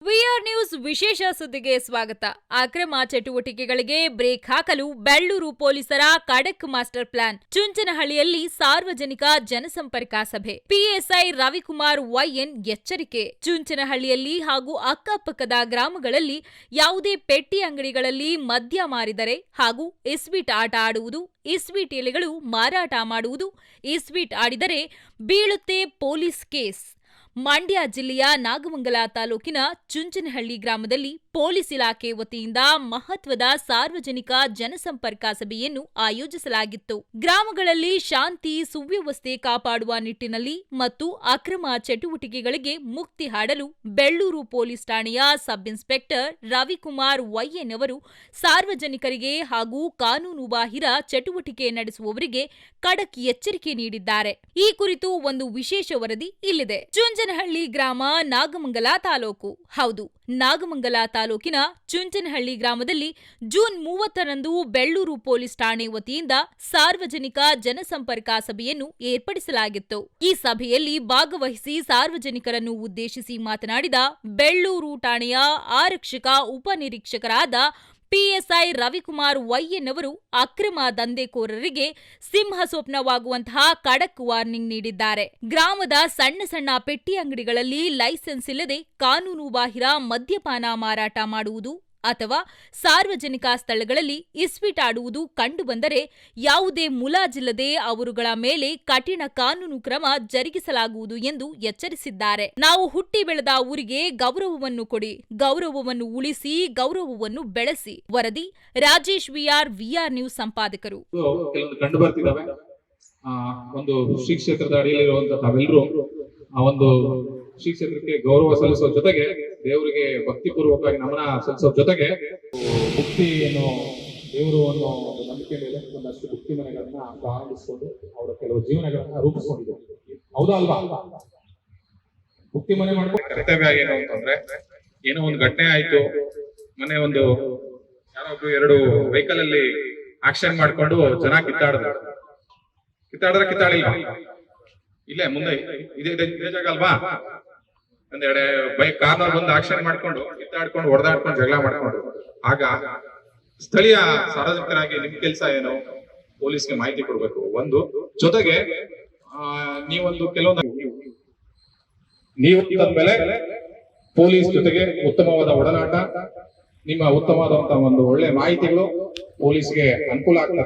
VR news ವಿಶೇಷ ಸುದ್ದಿಗೆ ಸ್ವಾಗತ. ಅಕ್ರಮ ಚಟುವಟಿಕೆಗಳಿಗೆ ಬ್ರೇಕ್ ಹಾಕಲು ಬೆಳ್ಳೂರು ಪೊಲೀಸರ ಖಡಕ್ ಮಾಸ್ಟರ್ ಪ್ಲಾನ್. ಚುಂಚನಹಳ್ಳಿಯಲ್ಲಿ ಸಾರ್ವಜನಿಕ ಜನಸಂಪರ್ಕ ಸಭೆ. ಪಿಎಸ್ಐ ರವಿಕುಮಾರ್ ವೈಎನ್ ಎಚ್ಚರಿಕೆ. ಚುಂಚನಹಳ್ಳಿಯಲ್ಲಿ ಹಾಗೂ ಅಕ್ಕಪಕ್ಕದ ಗ್ರಾಮಗಳಲ್ಲಿ ಯಾವುದೇ ಪೆಟ್ಟಿ ಅಂಗಡಿಗಳಲ್ಲಿ ಮದ್ಯ ಮಾರಿದರೆ ಹಾಗೂ ಇಸ್ವೀಟ್ ಆಟ ಆಡುವುದು, ಇಸ್ವೀಟ್ ಎಲೆಗಳು ಮಾರಾಟ ಮಾಡುವುದು, ಇಸ್ವೀಟ್ ಆಡಿದರೆ ಬೀಳುತ್ತೆ ಪೊಲೀಸ್ ಕೇಸ್. ಮಂಡ್ಯ ಜಿಲ್ಲೆಯ ನಾಗಮಂಗಲ ತಾಲೂಕಿನ ಚುಂಚನಹಳ್ಳಿ ಗ್ರಾಮದಲ್ಲಿ ಪೊಲೀಸ್ ಇಲಾಖೆ ವತಿಯಿಂದ ಮಹತ್ವದ ಸಾರ್ವಜನಿಕ ಜನಸಂಪರ್ಕ ಸಭೆಯನ್ನು ಆಯೋಜಿಸಲಾಗಿತ್ತು. ಗ್ರಾಮಗಳಲ್ಲಿ ಶಾಂತಿ ಸುವ್ಯವಸ್ಥೆ ಕಾಪಾಡುವ ನಿಟ್ಟಿನಲ್ಲಿ ಮತ್ತು ಅಕ್ರಮ ಚಟುವಟಿಕೆಗಳಿಗೆ ಮುಕ್ತಿ ಹಾಡಲು ಬೆಳ್ಳೂರು ಪೊಲೀಸ್ ಠಾಣೆಯ ಸಬ್ ಇನ್ಸ್ಪೆಕ್ಟರ್ ರವಿಕುಮಾರ್ ವೈಎನ್ ಅವರು ಸಾರ್ವಜನಿಕರಿಗೆ ಹಾಗೂ ಕಾನೂನು ಬಾಹಿರ ಚಟುವಟಿಕೆ ನಡೆಸುವವರಿಗೆ ಖಡಕ್ ಎಚ್ಚರಿಕೆ ನೀಡಿದ್ದಾರೆ. ಈ ಕುರಿತು ಒಂದು ವಿಶೇಷ ವರದಿ ಇಲ್ಲಿದೆ. ಚುಂಚನಹಳ್ಳಿ ಗ್ರಾಮ ನಾಗಮಂಗಲ ತಾಲೂಕು. ಹೌದು, ನಾಗಮಂಗಲ ತಾಲೂಕಿನ ಚುಂಚನಹಳ್ಳಿ ಗ್ರಾಮದಲ್ಲಿ ಜೂನ್ 30ರಂದು ಬೆಳ್ಳೂರು ಪೊಲೀಸ್ ಠಾಣೆ ವತಿಯಿಂದ ಸಾರ್ವಜನಿಕ ಜನಸಂಪರ್ಕ ಸಭೆಯನ್ನು ಏರ್ಪಡಿಸಲಾಗಿತ್ತು. ಈ ಸಭೆಯಲ್ಲಿ ಭಾಗವಹಿಸಿ ಸಾರ್ವಜನಿಕರನ್ನು ಉದ್ದೇಶಿಸಿ ಮಾತನಾಡಿದ ಬೆಳ್ಳೂರು ಠಾಣೆಯ ಆರಕ್ಷಕ ಉಪನಿರೀಕ್ಷಕರಾದ ಪಿಎಸ್ಐ ರವಿಕುಮಾರ್ ವೈಎನ್ ಅವರು ಅಕ್ರಮ ದಂಧೆಕೋರರಿಗೆ ಸಿಂಹ ಸ್ವಪ್ನವಾಗುವಂತಹ ಖಡಕ್ ವಾರ್ನಿಂಗ್ ನೀಡಿದ್ದಾರೆ. ಗ್ರಾಮದ ಸಣ್ಣ ಸಣ್ಣ ಪೆಟ್ಟಿ ಅಂಗಡಿಗಳಲ್ಲಿ ಲೈಸೆನ್ಸ್ ಇಲ್ಲದೆ ಕಾನೂನು ಬಾಹಿರ ಮದ್ಯಪಾನ ಮಾರಾಟ ಮಾಡುವುದು ಅಥವಾ ಸಾರ್ವಜನಿಕ ಸ್ಥಳಗಳಲ್ಲಿ ಇಸ್ವೀಟ್ ಆಡುವುದು ಕಂಡುಬಂದರೆ ಯಾವುದೇ ಮುಲಾಜಿಲ್ಲದೆ ಅವರುಗಳ ಮೇಲೆ ಕಠಿಣ ಕಾನೂನು ಕ್ರಮ ಜರುಗಿಸಲಾಗುವುದು ಎಂದು ಎಚ್ಚರಿಸಿದ್ದಾರೆ. ನಾವು ಹುಟ್ಟಿ ಬೆಳೆದ ಊರಿಗೆ ಗೌರವವನ್ನು ಕೊಡಿ, ಗೌರವವನ್ನು ಉಳಿಸಿ, ಗೌರವವನ್ನು ಬೆಳೆಸಿ. ವರದಿ ರಾಜೇಶ್ ವಿಆರ್ ನ್ಯೂಸ್ ಸಂಪಾದಕರು. ಒಂದು ಶ್ರೀ ಕ್ಷೇತ್ರದ ಅಡಿಯಲ್ಲಿರುವಂತಹ ತಾವೆಲ್ಲರೂ ಆ ಒಂದು ಶ್ರೀ ಕ್ಷೇತ್ರಕ್ಕೆ ಗೌರವ ಸಲ್ಲಿಸೋ ಜೊತೆಗೆ ದೇವರಿಗೆ ಭಕ್ತಿಪೂರ್ವಕವಾಗಿ ನಮನ ಸಲ್ಲಿಸೋ ಜೊತೆಗೆ ಮುಕ್ತಿಯನ್ನು ದೇವರು ಅನ್ನೋ ನಂಬಿಕೆ ಮೇಲೆ ಒಂದಷ್ಟು ಮುಕ್ತಿ ಮನೆಗಳನ್ನ ಪ್ರಾರಂಭಿಸಿಕೊಂಡು ಅವರ ಕೆಲವು ಜೀವನಗಳನ್ನ ರೂಪಿಸಿಕೊಂಡಿದ್ದಾರೆ. ಹೌದಾ ಅಲ್ವಾ? ಮುಕ್ತಿ ಮನೆ ಮಾಡ್ಕೊಂಡು ಕರ್ತವ್ಯ ಏನು ಅಂತಂದ್ರೆ, ಏನೋ ಒಂದು ಘಟನೆ ಆಯ್ತು, ಮನೆ ಒಂದು ಯಾರೊಬ್ರು 2 ವೆಹಿಕಲ್ ಅಲ್ಲಿ ಆಕ್ಷನ್ ಮಾಡ್ಕೊಂಡು ಜನ ಕಿತ್ತಾಡಿಲ್ಲ, ಇಲ್ಲೇ ಮುಂದೆ ಇದೇ ಜಾಗ ಅಲ್ವಾ, ಒಂದೆರಡೆ ಬೈಕ್ ಕಾರ್ನರ್ ಬಂದು ಆಕ್ಷನ್ ಮಾಡ್ಕೊಂಡು ಕಿತ್ತಾಡ್ಕೊಂಡು ಹೊಡೆದಾಡ್ಕೊಂಡು ಜಗಳ ಮಾಡ್ಕೊಂಡು, ಆಗ ಸ್ಥಳೀಯ ಸಾರ್ವಜನಿಕರಾಗಿ ನಿಮ್ ಕೆಲಸ ಏನು, ಪೊಲೀಸ್ಗೆ ಮಾಹಿತಿ ಕೊಡ್ಬೇಕು. ಒಂದು ಜೊತೆಗೆ ನೀವೊಂದು ಕೆಲವೊಂದು ನೀವು ಮೇಲೆ ಪೊಲೀಸ್ ಜೊತೆಗೆ ಉತ್ತಮವಾದ ಒಡನಾಟ, ನಿಮ್ಮ ಉತ್ತಮವಾದಂತಹ ಒಂದು ಒಳ್ಳೆ ಮಾಹಿತಿಗಳು ಪೊಲೀಸ್ಗೆ ಅನುಕೂಲ ಆಗ್ತದೆ.